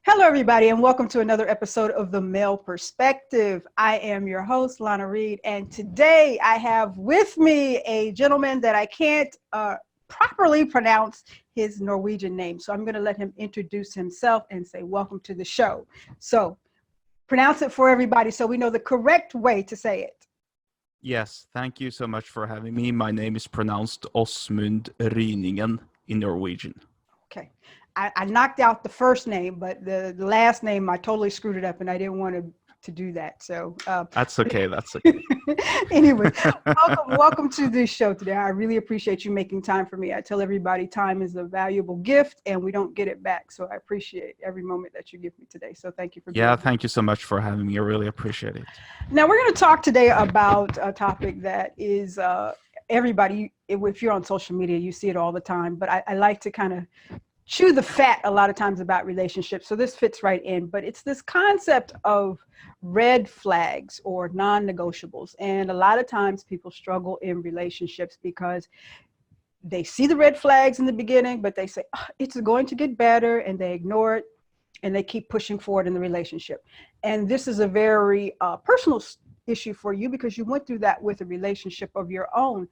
Hello, everybody, and welcome to another episode of the Male Perspective. I am your host, Lana Reid, and today I have with me a gentleman that I can't properly pronounce his Norwegian name. So I'm going to let him introduce himself and say welcome to the show. So pronounce it for everybody so we know the correct way to say it. Yes, thank you so much for having me. My name is pronounced Åsmund Ryningen in Norwegian. Okay. I knocked out the first name, but the last name, I totally screwed it up and I didn't want to do that. So That's okay. That's okay. Anyway, welcome to this show today. I really appreciate you making time for me. I tell everybody time is a valuable gift and we don't get it back. So I appreciate every moment that you give me today. So thank you for being here. Thank you so much for having me. I really appreciate it. Now we're going to talk today about a topic that is everybody, if you're on social media, you see it all the time, but I like to kind of chew the fat a lot of times about relationships. So this fits right in, but it's this concept of red flags or non-negotiables. And a lot of times people struggle in relationships because they see the red flags in the beginning, but they say, oh, it's going to get better, and they ignore it and they keep pushing forward in the relationship. And this is a very personal issue for you because you went through that with a relationship of your own.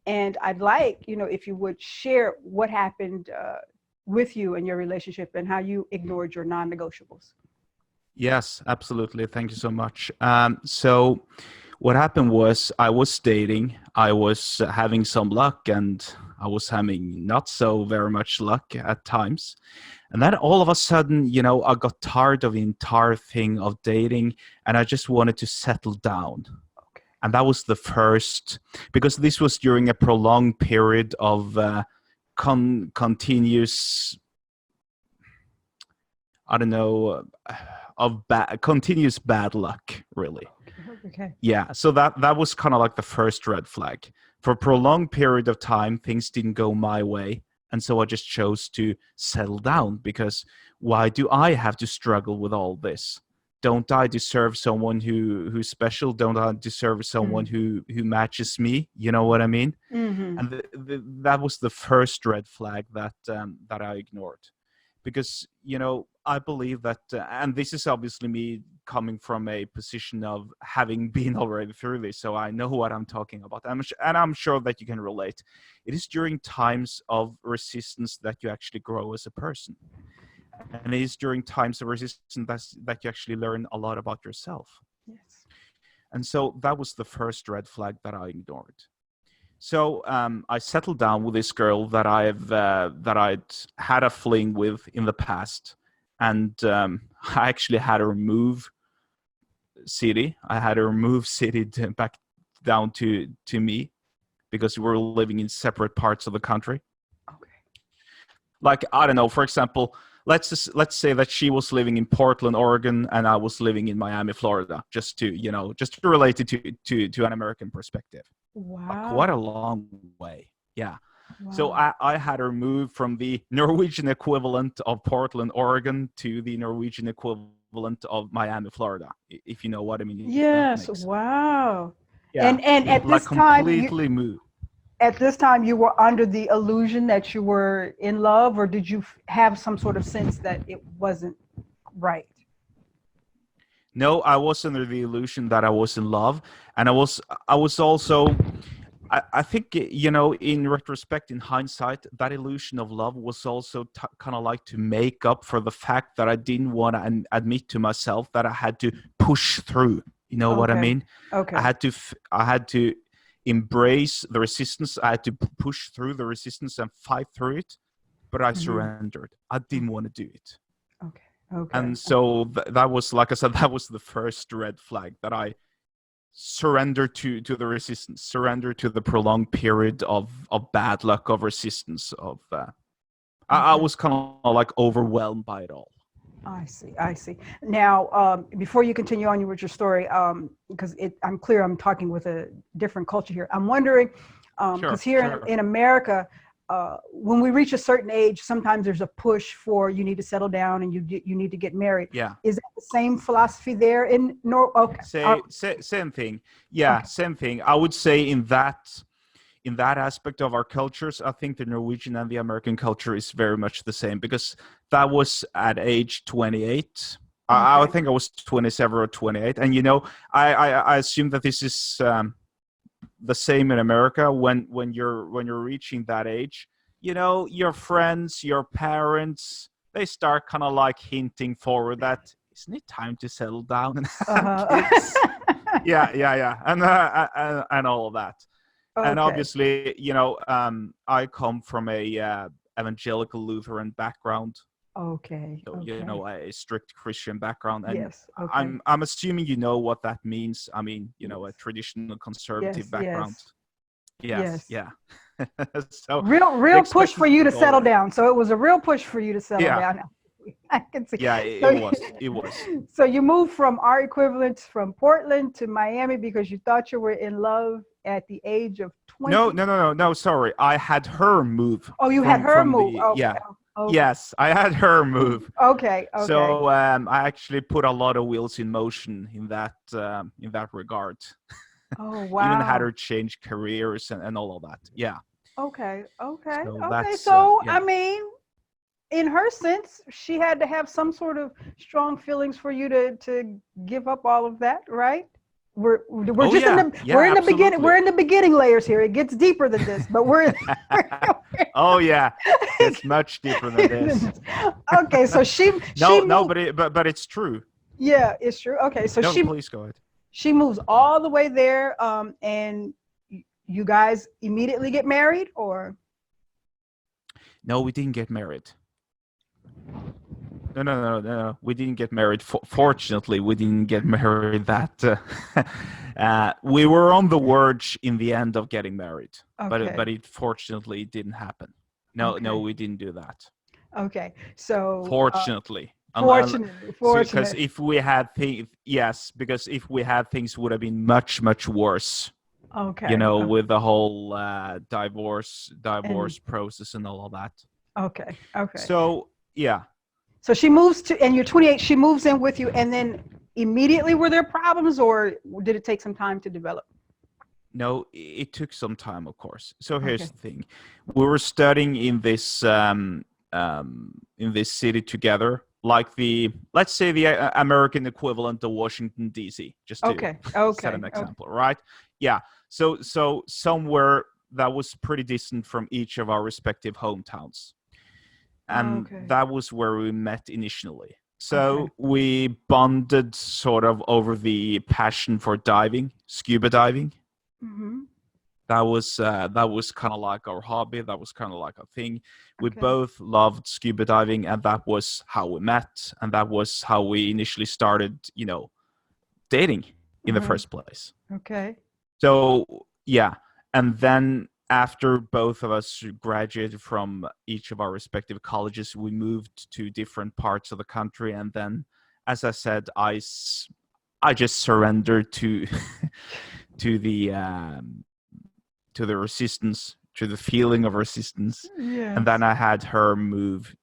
And I'd like, if you would share what happened with you and your relationship and how you ignored your non-negotiables. Yes, absolutely. Thank you so much. So what happened was I was dating, I was having some luck and I was having not so very much luck at times. And then all of a sudden, I got tired of the entire thing of dating and I just wanted to settle down. Okay. And that was the first, because this was during a prolonged period of continuous, continuous bad luck, really. Okay. Yeah, so that was kind of like the first red flag. For a prolonged period of time, things didn't go my way, and so I just chose to settle down because why do I have to struggle with all this? Don't I deserve someone who's special? Don't I deserve someone who matches me? You know what I mean? Mm-hmm. And that was the first red flag that I ignored, because I believe that, and this is obviously me coming from a position of having been already through this, so I know what I'm talking about. And I'm sure that you can relate. It is during times of resistance that you actually grow as a person. And it is during times of resistance that you actually learn a lot about yourself. Yes. And so that was the first red flag that I ignored. So I settled down with this girl that I'd had a fling with in the past, and I actually had her move city. I had her move city back down to me because we were living in separate parts of the country. Okay. Like, I don't know, for example, let's say that she was living in Portland, Oregon, and I was living in Miami, Florida, just to relate it to an American perspective. Wow. Quite a long way. Yeah. Wow. So I had her move from the Norwegian equivalent of Portland, Oregon to the Norwegian equivalent of Miami, Florida, if you know what I mean. Yes. Wow. Yeah. And at this time, completely moved. At this time, you were under the illusion that you were in love, or did you have some sort of sense that it wasn't right? No, I was under the illusion that I was in love, and I was also, I think, in retrospect, in hindsight, that illusion of love was also kind of like to make up for the fact that I didn't want to admit to myself that I had to push through. You know what I mean? Okay. I had to embrace the resistance. I had to push through the resistance and fight through it, but I surrendered. I didn't want to do it. Okay. Okay. And so that was, like I said, that was the first red flag, that I surrendered to the resistance, surrender to the prolonged period of bad luck, of resistance, of I was kind of like overwhelmed by it all. I see. Now, before you continue on with your story, because I'm clear I'm talking with a different culture here. I'm wondering, because here in America, when we reach a certain age, sometimes there's a push for you need to settle down and you need to get married. Yeah. Is that the same philosophy there in Norway? Okay. Same thing. Yeah, okay. Same thing. I would say in that in that aspect of our cultures, I think the Norwegian and the American culture is very much the same, because that was at age 28. I think I was 27 or 28. And, I assume that this is the same in America. When you're reaching that age, your friends, your parents, they start kind of like hinting forward that, isn't it time to settle down and have kids? Yeah. And all of that. Okay. And obviously, I come from a evangelical Lutheran background. Okay. So, Okay. a strict Christian background. And Yes. Okay. I'm assuming you know what that means. I mean, a traditional conservative Yes. background. Yes. Yes. Yeah. So the Real push for expectancy you to was settle already. down. So it was a real push for you to settle Yeah. down. I can see. Yeah. So, It was. so you moved from our equivalents from Portland to Miami because you thought you were in love at the age of 20. No. Sorry, I had her move. Oh, you had her From move. the Okay. yeah. Okay. Yes, I had her move. Okay. Okay. So I actually put a lot of wheels in motion in that regard. Oh, Even had wow. her change careers and all of that. Yeah. Okay. Okay. So Okay. that's So, yeah. I mean, in her sense, she had to have some sort of strong feelings for you to give up all of that, right? We're just in the we're in the beginning. We're in the beginning layers here. It gets deeper than this, but we're Oh yeah, it's much deeper than this. Okay, so she No, moved, but it's true. yeah, it's true. Okay, so No, please go ahead. she moves all the way there, and you guys immediately get married, or No, we didn't get married. No. We didn't get married. Fortunately, we didn't get married. We were on the verge in the end of getting married, okay, but it fortunately didn't happen. No, okay, we didn't do that. okay. So Fortunately, because fortunate. if we had things, yes, because if we had things, would have been much worse. Okay, With the whole divorce and process and all of that. okay, okay. So yeah. So she moves to, and you're 28. She moves in with you, and then immediately were there problems, or did it take some time to develop? No, it took some time, of course. So here's Okay. the thing: we were studying in this city together, like let's say the American equivalent of Washington D.C. Just to Okay. set Okay. an Okay. example, right? Yeah. So somewhere that was pretty distant from each of our respective hometowns, and Okay. that was where we met initially. So Okay. we bonded sort of over the passion for diving, scuba diving. Mm-hmm. That was kind of like our hobby. That was kind of like a thing. We Okay. both loved scuba diving, and that was how we met, and that was how we initially started, dating in the Mm-hmm. first place. Okay. So yeah, and then after both of us graduated from each of our respective colleges, we moved to different parts of the country, and then, as I said, I just surrendered to to the resistance, to the feeling of resistance, and Yes. then I had her move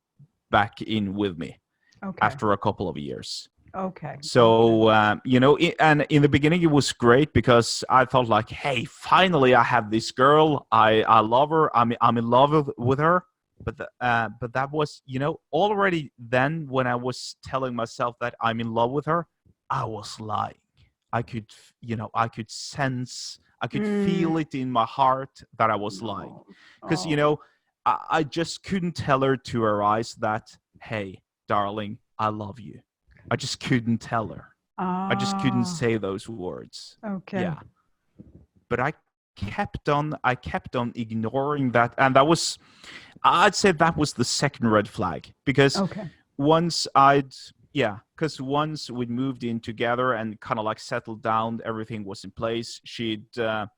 back in with me Okay. after a couple of years. Okay. So, and in the beginning, it was great because I thought like, hey, finally I have this girl. I love her. I'm in love with her. But that was, already then when I was telling myself that I'm in love with her, I was lying. I could, I could sense, I could feel it in my heart that I was lying. No. Because, Oh. I just couldn't tell her to her eyes that, hey, darling, I love you. I just couldn't tell her. I just couldn't Ah. say those words. Okay. Yeah. But I kept on ignoring that. And I'd say that was the second red flag. Because Okay. once we'd moved in together and kind of like settled down, everything was in place. She'd found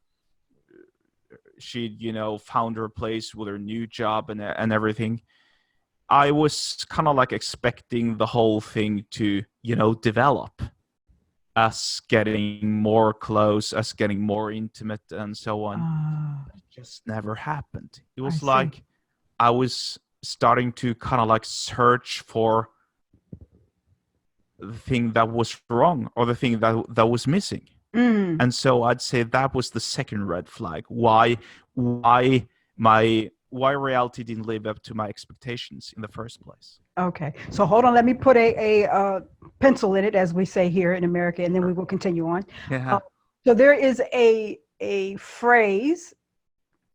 her place with her new job and everything. I was kind of like expecting the whole thing to, develop, us getting more close, us getting more intimate, and so on. But it just never happened. It I was see. like I was starting to kind of like search for the thing that was wrong or the thing that was missing. Mm. And so I'd say that was the second red flag. Why reality didn't live up to my expectations in the first place. Okay. So hold on. Let me put a pencil in it, as we say here in America, and then we will continue on. Yeah. So there is a phrase,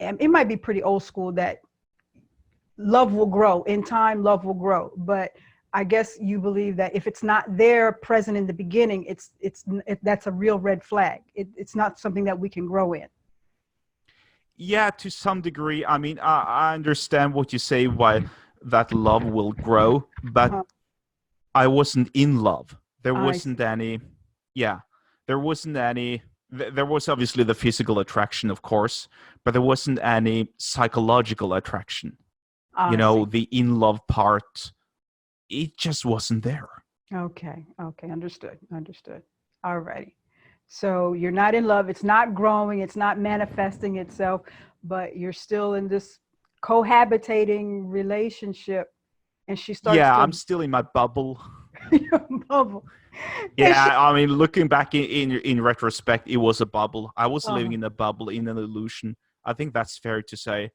and it might be pretty old school, that love will grow in time. Love will grow, but I guess you believe that if it's not there present in the beginning, that's a real red flag. It's not something that we can grow in. Yeah, to some degree. I mean, I understand what you say, why that love will grow, but Uh-huh. I wasn't in love. There I wasn't see. any, yeah, there wasn't any. There was obviously the physical attraction, of course, but there wasn't any psychological attraction. I see. The in love part, it just wasn't there. Okay. Okay. Understood. Understood. All righty. So you're not in love. It's not growing. It's not manifesting itself, but you're still in this cohabitating relationship. And she starts Yeah, to I'm still in my bubble. bubble. And she, Yeah, I mean, looking back in retrospect, it was a bubble. I was uh, living in a bubble, in an illusion. I think that's fair to say,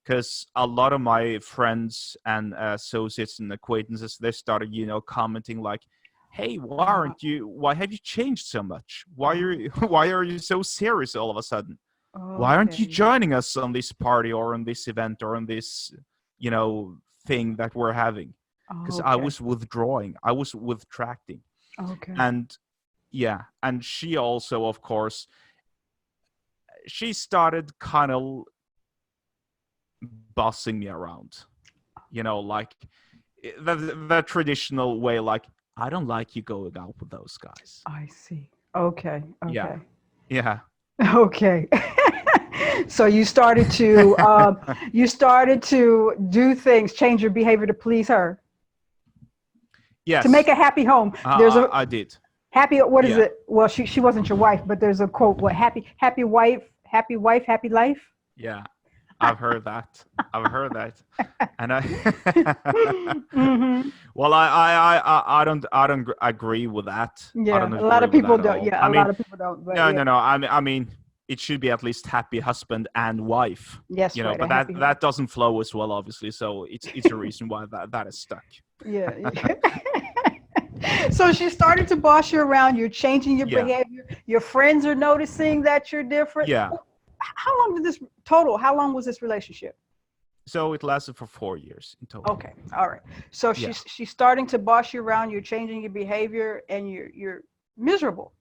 because a lot of my friends and associates and acquaintances, they started, commenting like, "Hey, uh, why have you changed so much? Why uh, are you, why are you so serious all of a sudden? Why aren't you okay. joining us on this party or on this event or on this, you know, thing that we're having?" Because I Okay. was withdrawing, I was withdrawing. Okay. And yeah, and she also, of course, she started kind of bossing me around, like the traditional way, like, I don't like you going out with those guys. I see. Okay. Yeah, Okay. yeah. Okay. So you started to do things, change your behavior to please her, to make Yes, a happy home. There's a I did. happy, what is Yeah, it? Well, she wasn't your wife, but there's a quote, what, happy wife, happy life. yeah. I've heard that. I've heard that. And I Hmm. well, I don't agree with that. I Yeah, don't a lot agree of with people that at don't. all. Yeah, I a mean, lot of people don't. But no, yeah, no, no. I mean, it should be at least happy husband and wife. yes, right. A But happy home. that doesn't flow as well, obviously. So it's a reason why that is stuck. Yeah. So she started to boss you around. You're changing your Yeah, behavior. Your friends are noticing that you're different. yeah. How long did this total? How long was this relationship? So it lasted for 4 years in total. Okay, all right. So Yeah. she's starting to boss you around. You're changing your behavior, and you're miserable.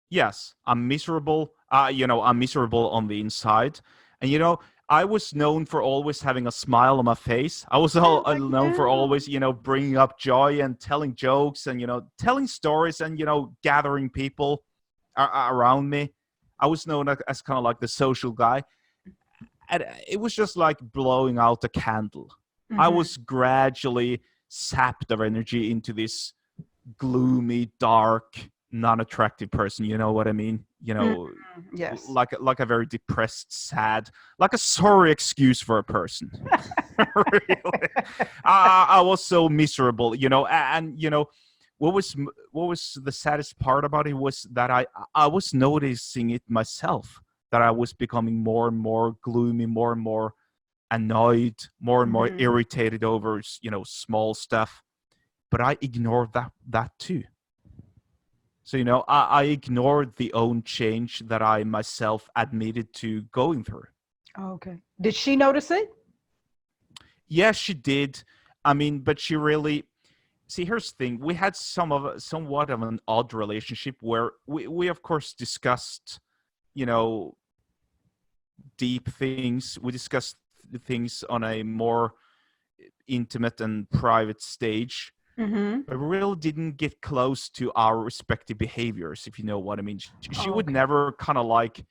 Yes, I'm miserable. I'm miserable on the inside, and I was known for always having a smile on my face. I was Yeah, known for yeah. always, bringing up joy and telling jokes and telling stories and gathering people around me. I was known as kind of like the social guy, and it was just like blowing out a candle. I Mm-hmm. was gradually sapped of energy into this gloomy, dark, non-attractive person. You know what I mean? Mm-hmm. Yes. Like a very depressed, sad, like a sorry excuse for a person. Really, I was so miserable. And what was the saddest part about it was that I was noticing it myself, that I was becoming more and more gloomy, more and more annoyed, more and more Mm-hmm. irritated over small stuff. But I ignored that too. So I ignored the own change that I myself admitted to going through. Okay. Did she notice it? Yes, she did. I mean, but she really, see. Here's the thing: we had somewhat of an odd relationship where we of course discussed, you know, deep things. We discussed things on a more intimate and private stage, Mm-hmm. but we really didn't get close to our respective behaviors, if you know what I mean. She would Okay. never kind of like,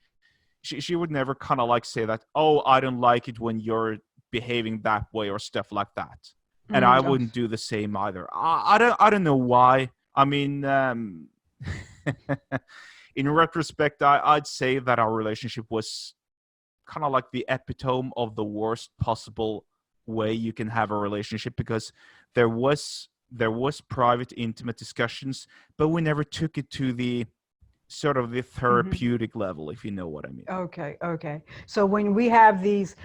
she would never kind of like say that, oh, I don't like it when you're behaving that way or stuff like that. And I Oh, wouldn't do the same either. I don't know why. I mean, in retrospect, I'd say that our relationship was kind of like the epitome of the worst possible way you can have a relationship, because there was private intimate discussions, but we never took it to the sort of the therapeutic level, if you know what I mean. Okay. So when we have these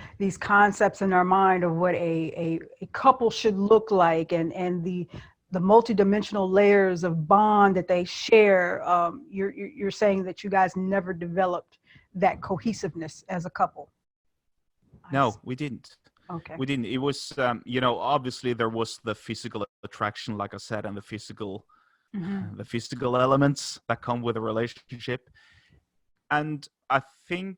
concepts in our mind of what a couple should look like, and the multidimensional layers of bond that they share, you're saying that you guys never developed that cohesiveness as a couple. No, we didn't. Okay. We didn't. It was, obviously there was the physical attraction, like I said, and the physical elements that come with a relationship. And I think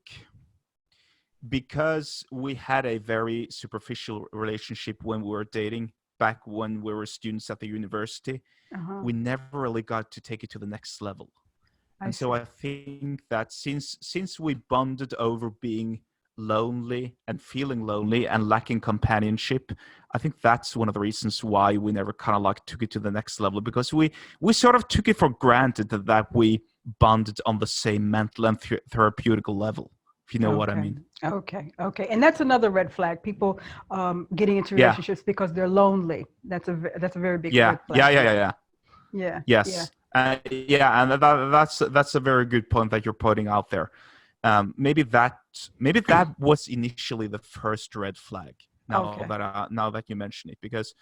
because we had a very superficial relationship when we were dating back when we were students at the university, we never really got to take it to the next level. So I think that since we bonded over being lonely and feeling lonely and lacking companionship, I think that's one of the reasons why we never kind of like took it to the next level, because we sort of took it for granted that we bonded on the same mental and therapeutical level, if you know what I mean. Okay. And that's another red flag. People getting into relationships because they're lonely. That's a very big red flag. Yeah. Yes. And that's a very good point that you're putting out there. Maybe that was initially the first red flag. Now that you mention it, because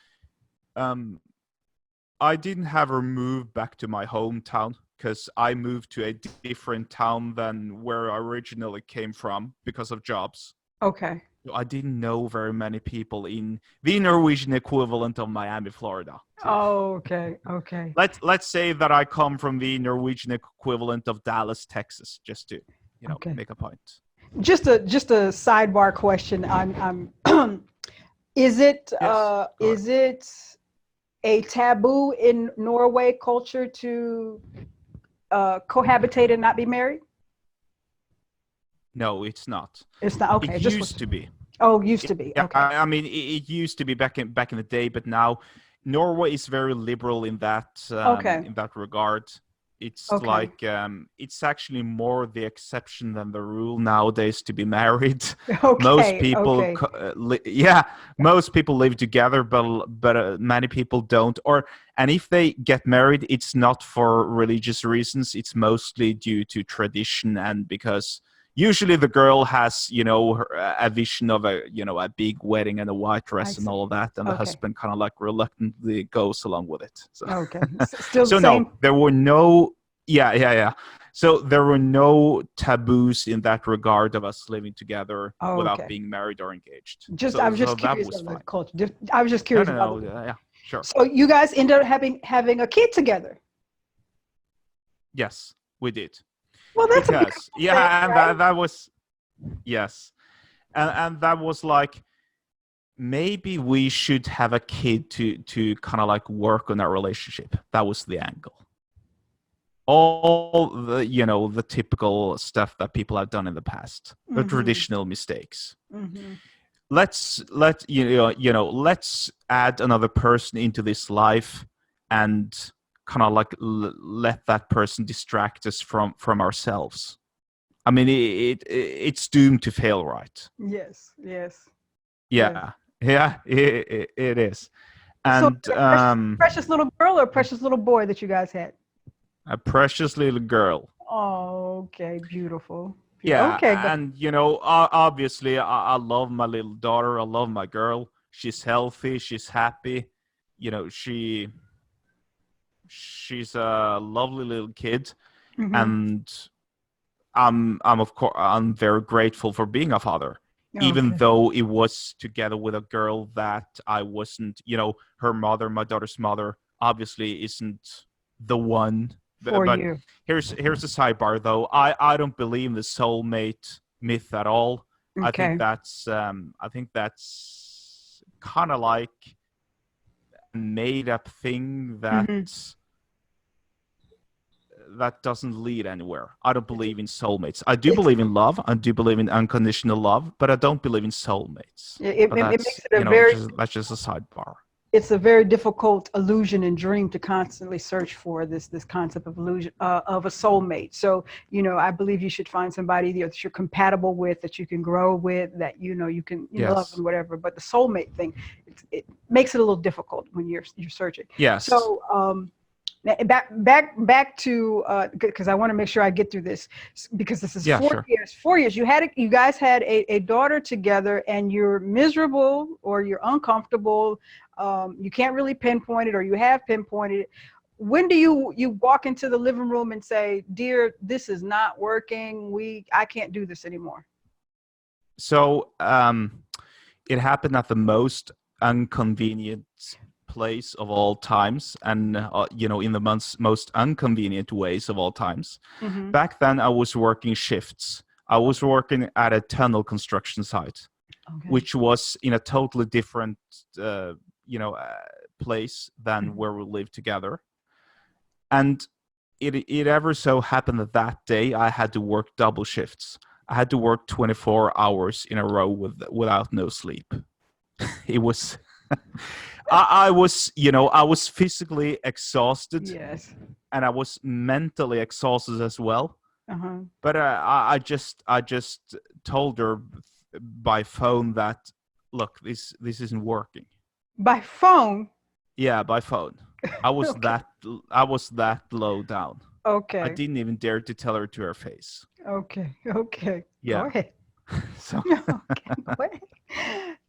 I didn't have her move back to my hometown, because I moved to a different town than where I originally came from because of jobs. Okay. So I didn't know very many people in the Norwegian equivalent of Miami, Florida. Okay. Let's say that I come from the Norwegian equivalent of Dallas, Texas, just to make a point. Just a sidebar question. I'm is it a taboo in Norway culture to cohabitate and not be married? No, it's not. It's not. Okay. It used to be. Oh, used to be. Yeah, okay. I mean, it used to be back in the day, but now Norway is very liberal in that in that regard. It's like it's actually more the exception than the rule nowadays to be married. Most people, most people live together, but many people don't. And if they get married, it's not for religious reasons. It's mostly due to tradition, and because usually the girl has, a vision of a big wedding and a white dress and all of that, and the husband kind of like reluctantly goes along with it. So. Still the same. No, there were no. Yeah. So there were no taboos in that regard of us living together without being married or engaged. I was just curious about the culture. I was just curious about it. Yeah, sure. So you guys ended up having a kid together? Yes, we did. Well, that's and right? that was and that was like, maybe we should have a kid to kind of like work on our relationship. That was the angle. All the the typical stuff that people have done in the past, the traditional mistakes. Let's add another person into this life and kind of like let that person distract us from ourselves. I mean, it's doomed to fail, right? Yes. Yeah, it is. And so precious little girl or precious little boy that you guys had? A precious little girl. Oh, okay, beautiful. Yeah, okay, and obviously, I love my little daughter. I love my girl. She's healthy. She's happy. She's a lovely little kid, and I'm very grateful for being a father. Even though it was together with a girl that I wasn't, her mother, my daughter's mother, obviously isn't the one. But you. Here's a sidebar though. I don't believe in the soulmate myth at all. Okay. I think that's kind of like a made up thing that that doesn't lead anywhere. I don't believe in soulmates. I do believe in love. I do believe in unconditional love, but I don't believe in soulmates. It makes it that's just a sidebar. It's a very difficult illusion and dream to constantly search for this concept of illusion of a soulmate. So, I believe you should find somebody that you're compatible with, that you can grow with, that you can love and whatever. But the soulmate thing, it makes it a little difficult when you're searching. Yes. So, Now, back to because I want to make sure I get through this, because this is Yeah, 4 years. 4 years. You guys had a daughter together, and you're miserable or you're uncomfortable. You can't really pinpoint it, or you have pinpointed it. When do you walk into the living room and say, "Dear, this is not working. I can't do this anymore"? So it happened at the most inconvenient place of all times, and in the most inconvenient ways of all times. Mm-hmm. Back then, I was working shifts. I was working at a tunnel construction site, Okay. which was in a totally different, place than Mhm. where we lived together. And it ever so happened that day I had to work double shifts. I had to work 24 hours in a row without no sleep. It was I was physically exhausted, Yes. and I was mentally exhausted as well. Uh-huh. But I just told her by phone that, look, this isn't working. By phone. Yeah, by phone. I was Okay. that low down. I Okay. didn't even dare to tell her to her face. Okay. Okay. Go Yeah. ahead. So Okay. Go ahead.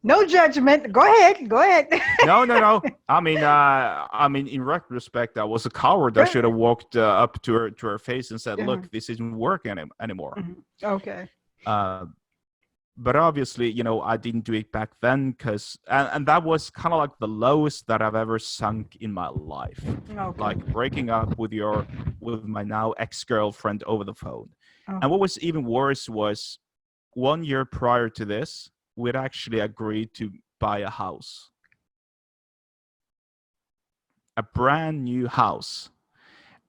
No judgment. Go ahead. Go ahead. no. I mean, in retrospect, I was a coward. I should have walked up to her face and said, Uh-huh. "Look, this isn't working anymore." Mhm. Okay. Uh, but obviously, I didn't do it back then, because and that was kind of like the lowest that I've ever sunk in my life, Okay. like breaking up with my now ex-girlfriend over the phone. Oh. And what was even worse was, 1 year prior to this, we'd actually agreed to buy a house, a brand new house,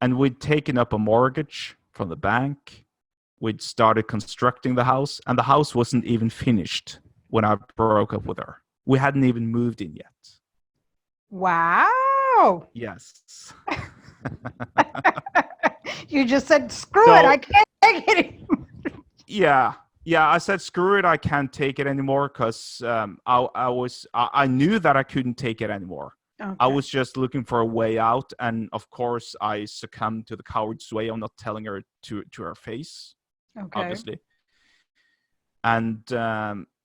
and we'd taken up a mortgage from the bank. We'd started constructing the house, and the house wasn't even finished when I broke up with her. We hadn't even moved in yet. Wow. Yes. You just said, screw it. I So can't take it anymore. yeah, I said, screw it, I can't take it anymore, because I knew that I couldn't take it anymore. I Okay. was just looking for a way out, and of course I succumbed to the coward's way of not telling her to her face, Okay. obviously. And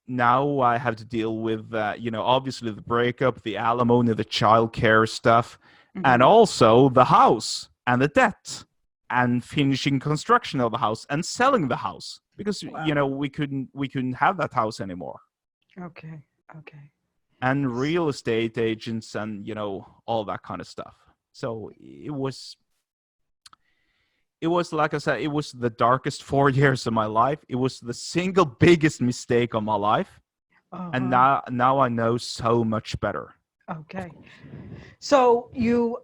now I have to deal with obviously the breakup, the alimony, the childcare stuff, and Mhm. also the house and the debt, and finishing construction of the house and selling the house, because Wow. we couldn't have that house anymore. Okay. Okay. And real estate agents, and all that kind of stuff. So it was like I said, it was the darkest 4 years of my life. It was the single biggest mistake of my life. And Uh-huh. now I know so much better. Of Okay. course. So you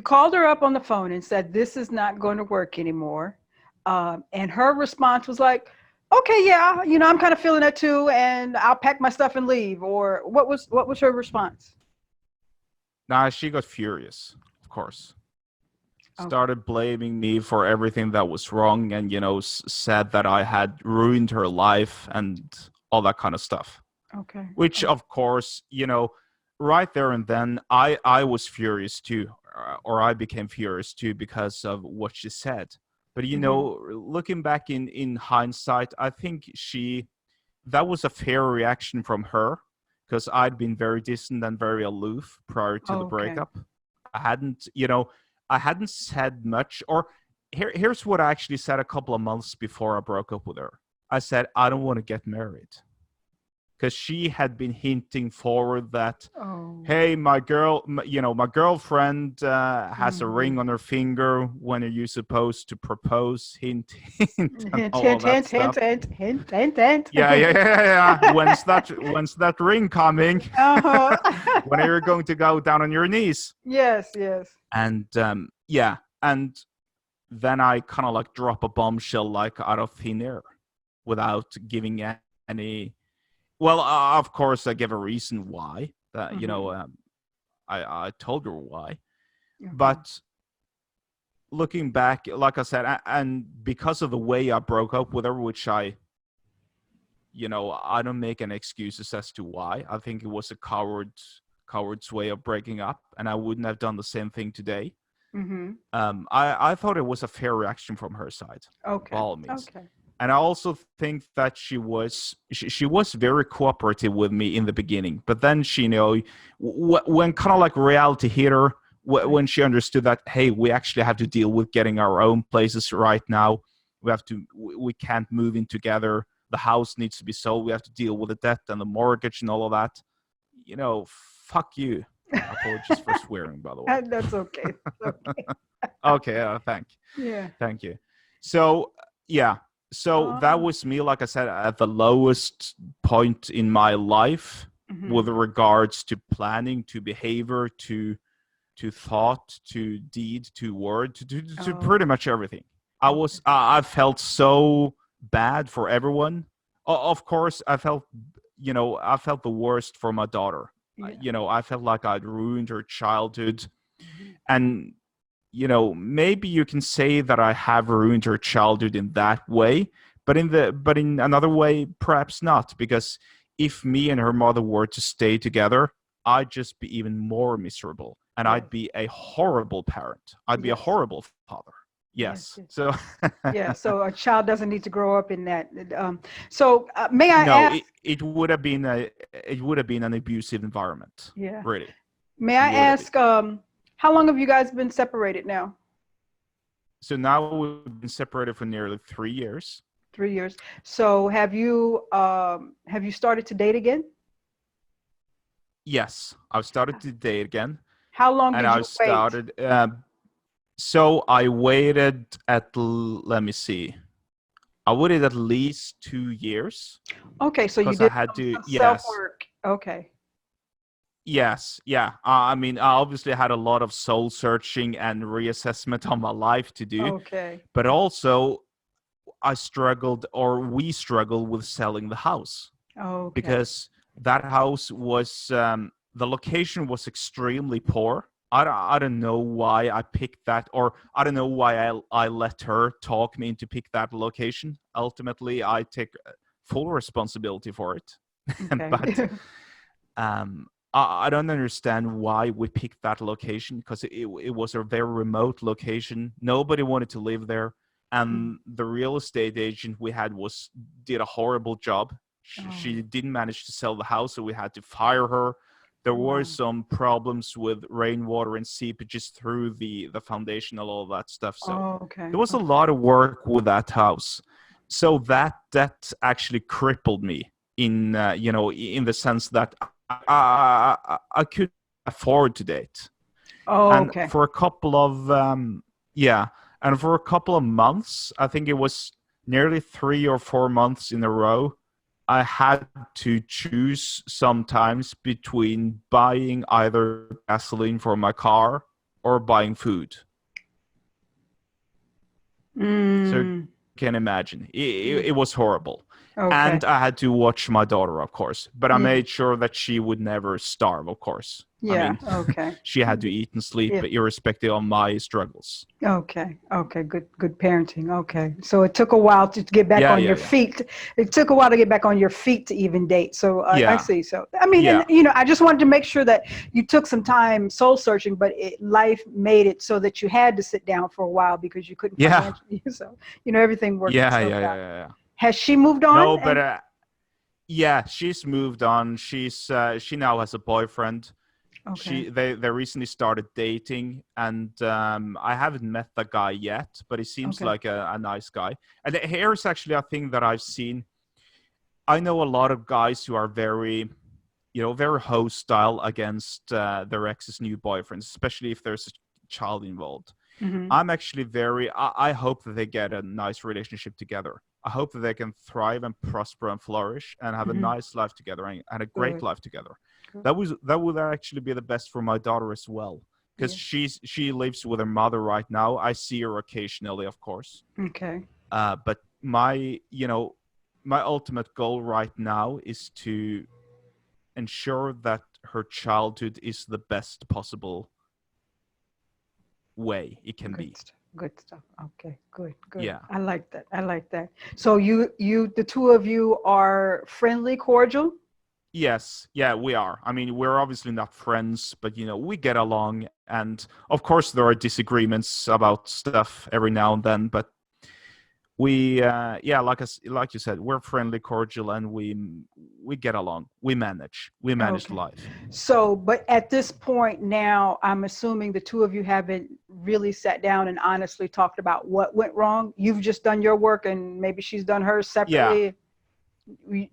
called her up on the phone and said, this is not going to work anymore. And her response was like, okay, yeah, I'm kind of feeling that too, and I'll pack my stuff and leave. Or what was her response? Now she got furious, of course. Okay. Started blaming me for everything that was wrong, and said that I had ruined her life and all that kind of stuff. Okay. Which, of course, right there and then, I was furious too, or I became furious too, because of what she said. But Mm-hmm. looking back in hindsight, I think that was a fair reaction from her, because I'd been very distant and very aloof prior to the Okay. breakup. I hadn't said much. Or here's what I actually said a couple of months before I broke up with her. I said, I don't want to get married, because she had been hinting forward that, Oh. hey, my girlfriend has a Mm-hmm. ring on her finger. When are you supposed to propose? Hint, hint, and Hint, all hint, of that hint, hint, stuff. hint, hint, hint, hint. Yeah, yeah, yeah, yeah. When's that ring coming? Uh-huh. When are you going to go down on your knees? Yes, yes. And yeah, and then I kind of like drop a bombshell like out of thin air, without giving any. Well, of course, I gave a reason why. That Mm-hmm. I told her why. Okay. But looking back, like I said, and because of the way I broke up with her, which I don't make any excuses as to why. I think it was a coward's way of breaking up, and I wouldn't have done the same thing today. I thought it was a fair reaction from her side, Okay. by all means. Okay. And I also think that she was very cooperative with me in the beginning, but then she, when kind of like reality hit her, when she understood that, hey, we actually have to deal with getting our own places right now. We can't move in together. The house needs to be sold. We have to deal with the debt and the mortgage and all of that. Fuck you. Apologies for swearing, by the way. That's okay. Okay. Okay, thank you. So yeah, so that was me, like I said, at the lowest point in my life with regards to planning, to behavior, to thought, to deed, to word, to pretty much everything. I felt so bad for everyone. Of course, I felt the worst for my daughter. I felt like I'd ruined her childhood. And maybe you can say that I have ruined her childhood in that way, but in another way, perhaps not, because if me and her mother were to stay together, I'd just be even more miserable, and I'd be a horrible parent. I'd be a horrible father. Yes. So yeah. So a child doesn't need to grow up in that. May I ask? No, it would have been an abusive environment. Yeah. Really. May I ask? How long have you guys been separated now? So now we've been separated for nearly 3 years. 3 years. So have you started to date again? Yes, I've started to date again. How long did you wait? So I waited let me see. I waited at least 2 years. Okay, so you did some self-work. Okay. Yes, yeah. I mean, I obviously had a lot of soul searching and reassessment on my life to do. Okay. But also, we struggled with selling the house. Okay. Because that house was, the location was extremely poor. I don't know why I picked that, or I don't know why I let her talk me into pick that location. Ultimately, I take full responsibility for it. Okay. But I don't understand why we picked that location, because it was a very remote location. Nobody wanted to live there. And the real estate agent we had did a horrible job. She didn't manage to sell the house, so we had to fire her. There were some problems with rainwater and seepages through the foundation and all of that stuff. So there was a lot of work with that house. So that actually crippled me in the sense that I could afford to date. And for a couple of for a couple of months, I think it was nearly 3 or 4 months in a row, I had to choose sometimes between buying either gasoline for my car or buying food. So you can imagine, it was horrible. And I had to watch my daughter, of course, but I made sure that she would never starve, of course. Yeah. I mean, she had to eat and sleep, irrespective of my struggles. Okay. Good parenting. Okay. So it took a while to get back on your feet. It took a while to get back on your feet to even date. So I see. So, I mean, and, I just wanted to make sure that you took some time soul searching, but life made it so that you had to sit down for a while because you couldn't financially. So, everything worked itself out. Yeah. Has she moved on? No, but she's moved on. She now has a boyfriend. Okay. They recently started dating, and I haven't met the guy yet, but he seems like a nice guy. And here's actually a thing that I've seen. I know a lot of guys who are very, very hostile against their ex's new boyfriends, especially if there's a child involved. Mm-hmm. I'm actually I hope that they get a nice relationship together. I hope that they can thrive and prosper and flourish and have a nice life together and a great life together. That would actually be the best for my daughter as well, because she lives with her mother right now. I see her occasionally, of course. Okay. But my ultimate goal right now is to ensure that her childhood is the best possible way it can be. Good stuff. Okay, good. Yeah. I like that. So you the two of you are friendly, cordial? Yes, yeah, we are. I mean, we're obviously not friends, but we get along, and of course there are disagreements about stuff every now and then. But we, yeah, like you said, we're friendly, cordial, and we get along. We manage Okay. life. So, but at this point now, I'm assuming the two of you haven't really sat down and honestly talked about what went wrong. You've just done your work, and maybe she's done hers Yeah, separately.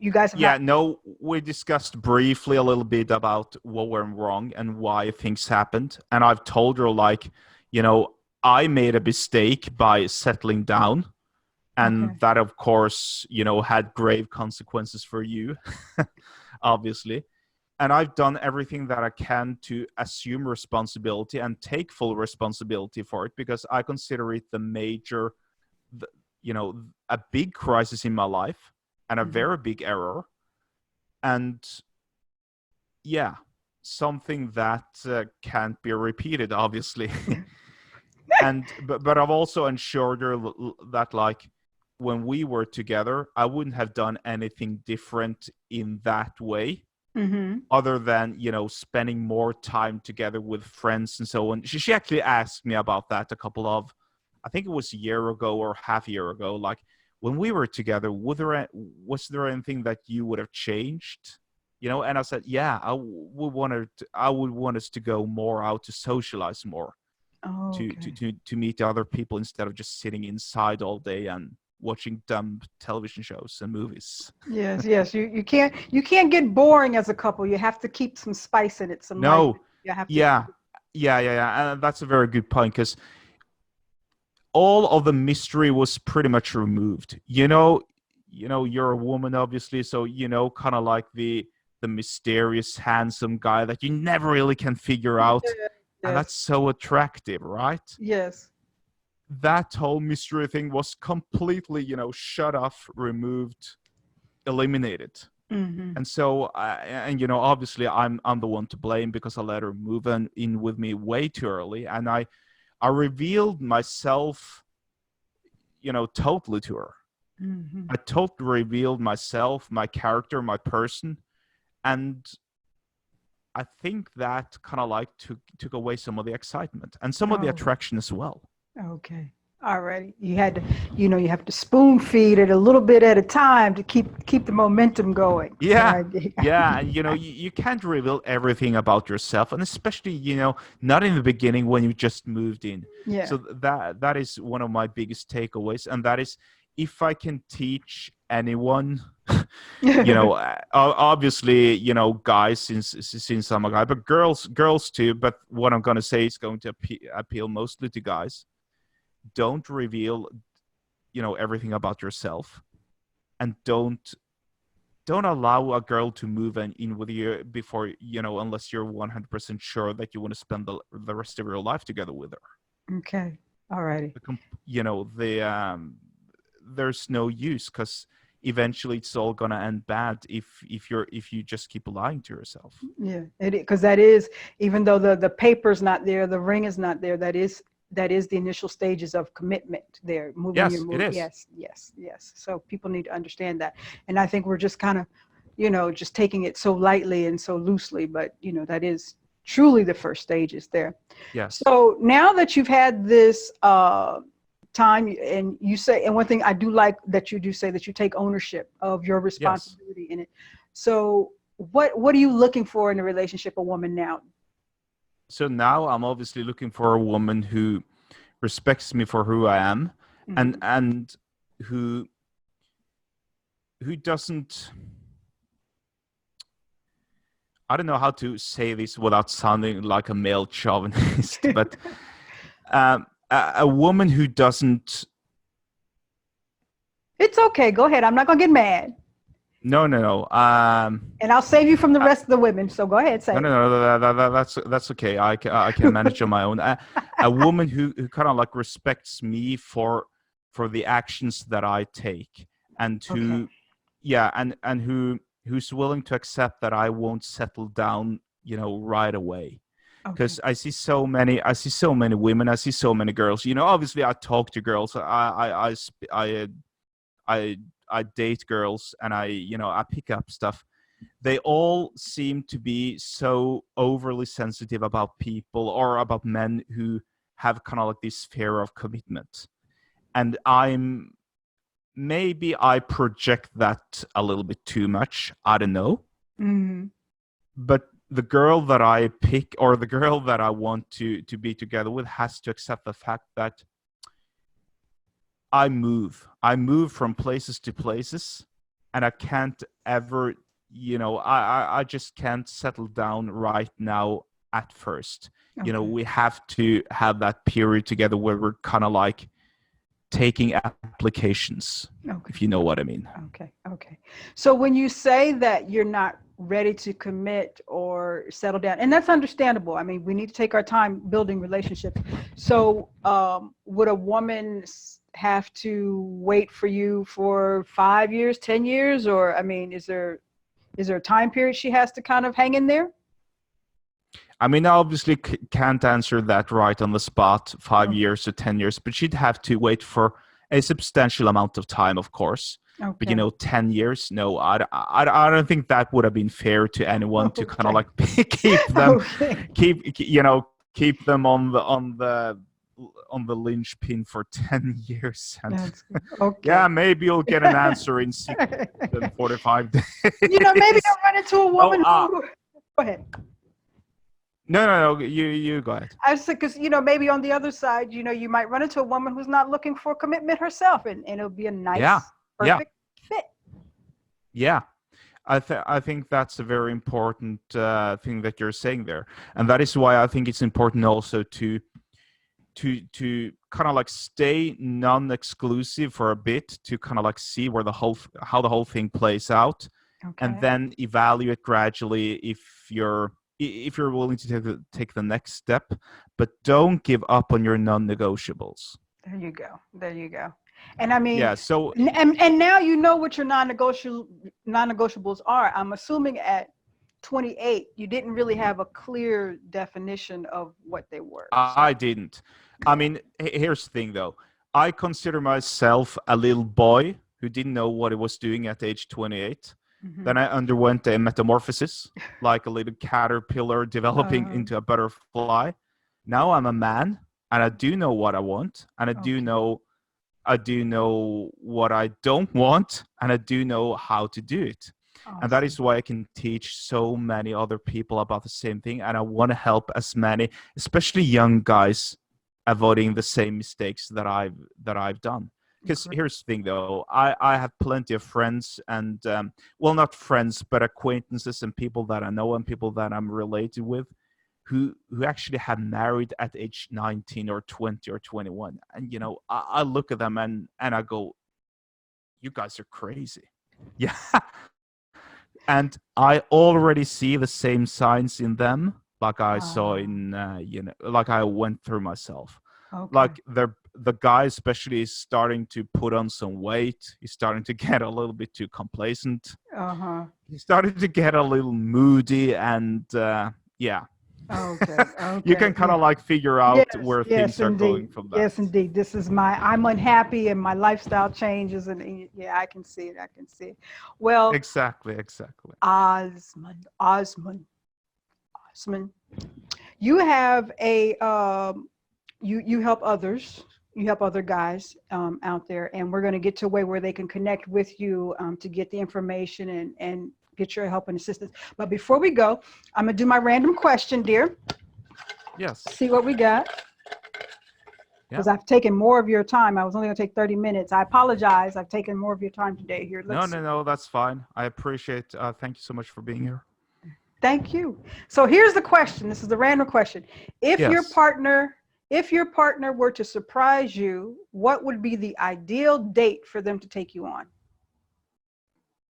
You guys have yeah. not. No, we discussed briefly a little bit about what went wrong and why things happened, and I've told her like, you know, I made a mistake by settling down. And Okay. that, of course, had grave consequences for you, obviously. And I've done everything that I can to assume responsibility and take full responsibility for it, because I consider it the- a big crisis in my life and a Mhm. very big error. And yeah, something that can't be repeated, obviously. But I've also ensured her that, like, when we were together, I wouldn't have done anything different in that way, Mhm. other than spending more time together with friends and so on. She actually asked me about that I think it was a year ago or half a year ago, like, when we were together, was there anything that you would have changed? And I said, yeah, I would want us to go more out, to socialize more, Oh, to to okay. to to meet other people instead of just sitting inside all day and watching dumb television shows and movies. Yes, yes. You can't get boring as a couple. You have to keep some spice in it, some life. No, You have to keep yeah, yeah, and that's a very good point, because all of the mystery was pretty much removed. You're a woman, obviously, so kind of like the mysterious, handsome guy that you never really can figure out, it. and that's Yes. so attractive, right? Yes. That whole mystery thing was completely, shut off, removed, eliminated. Hmm. And so, obviously, I'm the one to blame, because I let her move in with me way too early, and I revealed myself, totally to her. Hmm. I totally revealed myself, my character, my person, and I think that kind of like took away some of the excitement and some of the Oh, attraction as well. okay. All right. You had to, you have to spoon feed it a little bit at a time to keep the momentum going. So Yeah, yeah, and you can't reveal everything about yourself, and especially not in the beginning when you just moved in. yeah. So that is one of my biggest takeaways, and that is, if I can teach anyone, obviously, guys, since I'm a guy, but girls too. But what I'm gonna say is going to appeal mostly to guys. Don't reveal everything about yourself, and don't allow a girl to move in with you before, unless you're 100% sure that you want to spend the rest of your life together with her. Okay. All righty. There's no use, because eventually it's all gonna end bad if you just keep lying to yourself. Yeah. Because that is, even though the paper's not there, the ring is not there. That is the initial stages of commitment there, moving your Yes, it move. is. Yes, yes, yes. So people need to understand that. And I think we're just kind of, just taking it so lightly and so loosely, but that is truly the first stages there. Yes, So now that you've had this time, and you say, and one thing I do like that you do say that you take ownership of your yes. responsibility in it. So what are you looking for in a relationship, a woman now? So now I'm obviously looking for a woman who respects me for who I am, and Hmm. who doesn't, I don't know how to say this without sounding like a male chauvinist, but a woman who doesn't. It's okay. Go ahead. I'm not gonna get mad, No, no, no. and I'll save you from the Uh, rest of the women. So go ahead, no, say no, no. That's okay. I can manage on my own. A woman who kind of like respects me for the actions that I take, and it. Okay. who, yeah, and who's willing to accept that I won't settle down, right away. Okay. Because I see so many women, I see so many girls. Obviously, I talk to girls. I I date girls, and I pick up stuff. they all seem to be so overly sensitive about people or about men who have kind of like this fear of commitment. And maybe I project that a little bit too much. I don't know. Mm-hmm. But the girl that I pick, or the girl that I want to be together with, has to accept the fact that I move from places to places, and I can't ever, I just can't settle down right now at first. Okay. We have to have that period together where we're kind of like taking applications, if you know what I mean. Okay. So when you say that you're not ready to commit or settle down, and that's understandable. I mean, we need to take our time building relationships. So would a woman have to wait for you for 5 years, 10 years? Or, I mean, is there a time period she has to kind of hang in there? I mean, I obviously can't answer that right on the spot, 5 years or 10 years, but she'd have to wait for a substantial amount of time, of course. Okay. But 10 years, no, I don't think that would have been fair to anyone to kind of like keep them, keep them on the linchpin for 10 years. And yeah, maybe you'll get an answer in 45 days. Maybe you'll run into a woman who. Go ahead. No, you go ahead. I said, because, maybe on the other side, you might run into a woman who's not looking for commitment herself, and it'll be a nice, perfect fit. Yeah. I think that's a very important thing that you're saying there. And that is why I think it's important also to kind of like stay non-exclusive for a bit, to kind of like see how the whole thing plays out. Okay. And then evaluate gradually if you're willing to take the next step, but don't give up on your non-negotiables. There you go. And I mean, yeah. So and now you know what your non-negotiables are. I'm assuming at 28, you didn't really have a clear definition of what they were. I didn't. I mean, here's the thing though. I consider myself a little boy who didn't know what he was doing at age 28. Mm-hmm. Then I underwent a metamorphosis, like a little caterpillar developing into a butterfly. Now I'm a man, and I do know what I want, and I do know what I don't want, and I do know how to do it. Awesome. And that is why I can teach so many other people about the same thing, and I want to help as many, especially young guys, avoiding the same mistakes that I've done. Because here's the thing, though, I have plenty of friends and, not friends, but acquaintances and people that I know and people that I'm related with who actually have married at age 19 or 20 or 21. And, I look at them and I go, you guys are crazy. Yeah. And I already see the same signs in them like I saw in, like I went through myself. Okay. Like the guy especially is starting to put on some weight. He's starting to get a little bit too complacent. He's starting to get a little moody, and yeah. Okay. You can kind of like figure out where things are going from that. Yes, indeed. This is I'm unhappy and my lifestyle changes, and yeah, I can see it. Well, exactly. Osmund, you have a you help others. You help other guys out there, and we're going to get to a way where they can connect with you to get the information and get your help and assistance. But before we go, I'm going to do my random question, dear. Yes. See what we got. Because I've taken more of your time. I was only going to take 30 minutes. I apologize. I've taken more of your time today here. No, that's fine. I appreciate thank you so much for being here. Thank you. So here's the question. This is the random question. If your partner were to surprise you, what would be the ideal date for them to take you on?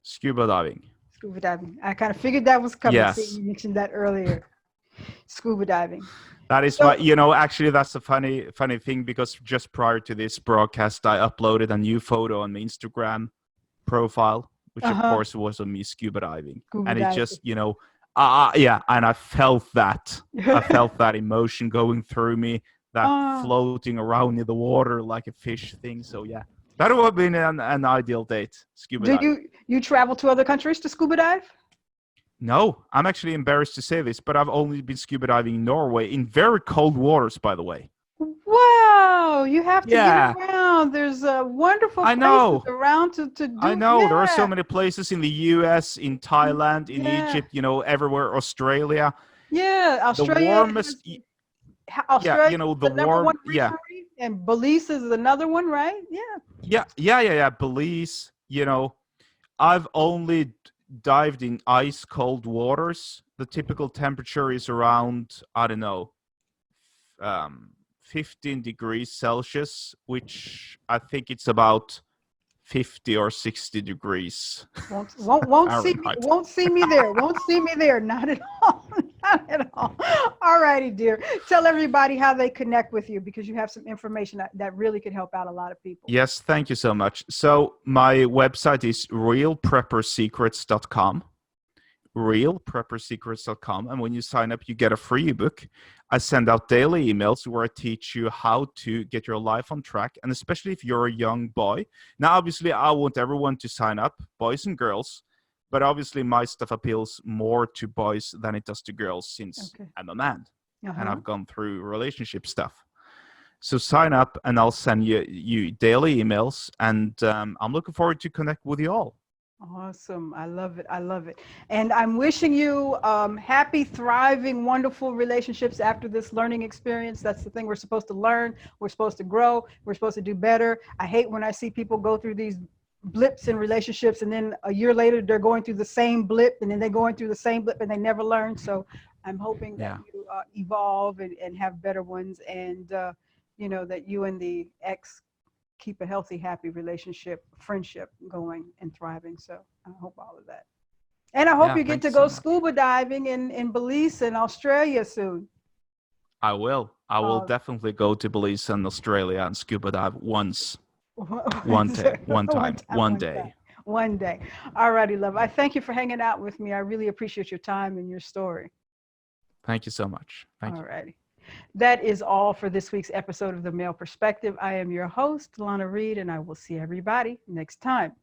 Scuba diving. Scuba diving. I kind of figured that was coming. Yes. See, you mentioned that earlier. Scuba diving. That is why, actually that's a funny thing, because just prior to this broadcast, I uploaded a new photo on my Instagram profile, which of course was of me scuba diving. It just, and I felt that. I felt that emotion going through me, that floating around in the water like a fish thing. So yeah, that would have been an ideal date. Scuba diving. Do you travel to other countries to scuba dive? No, I'm actually embarrassed to say this, but I've only been scuba diving in Norway in very cold waters, by the way. Wow, you have to get Yeah, around. There's wonderful I places know. around to I do. know. There are so Yeah, many places in the US, in Thailand, in yeah, Egypt, everywhere, Australia. yeah. The Australia warmest, has yeah, Australia the is the number one warm, yeah. reef, and Belize is another one, right? Yeah. Yeah. Belize, I've only dived in ice cold waters. The typical temperature is around, I don't know, 15 degrees Celsius, which I think it's about 50 or 60 degrees Fahrenheit. Won't see me there. Won't see me there. Not at all. Not at all. All righty, dear. Tell everybody how they connect with you, because you have some information that really could help out a lot of people. Yes, thank you so much. So my website is realpreppersecrets.com. realpreppersecrets.com, and when you sign up you get a free ebook. I send out daily emails where I teach you how to get your life on track, and especially if you're a young boy. Now obviously I want everyone to sign up, boys and girls, but obviously my stuff appeals more to boys than it does to girls, since Okay. I'm a man and Uh-huh. I've gone through relationship stuff. So sign up and I'll send you daily emails, and I'm looking forward to connect with you all. Awesome. I love it. I love it. And I'm wishing you happy, thriving, wonderful relationships after this learning experience. That's the thing. We're supposed to learn. We're supposed to grow. We're supposed to do better. I hate when I see people go through these blips in relationships, and then a year later they're going through the same blip, and then they're going through the same blip, and they never learn. So I'm hoping that Yeah. you evolve and have better ones, and that you and the ex keep a healthy, happy relationship, friendship going and thriving. So I hope all of that. And I hope Yeah, you get thank you to so go much. scuba diving in Belize and Australia soon. I will. I will Uh, definitely go to Belize and Australia and scuba dive once, one time, time, one one time, day. one day. All righty, love. I thank you for hanging out with me. I really appreciate your time and your story. Thank you so much. Thank All you. righty. That is all for this week's episode of The Male Perspective. I am your host, Lana Reid, and I will see everybody next time.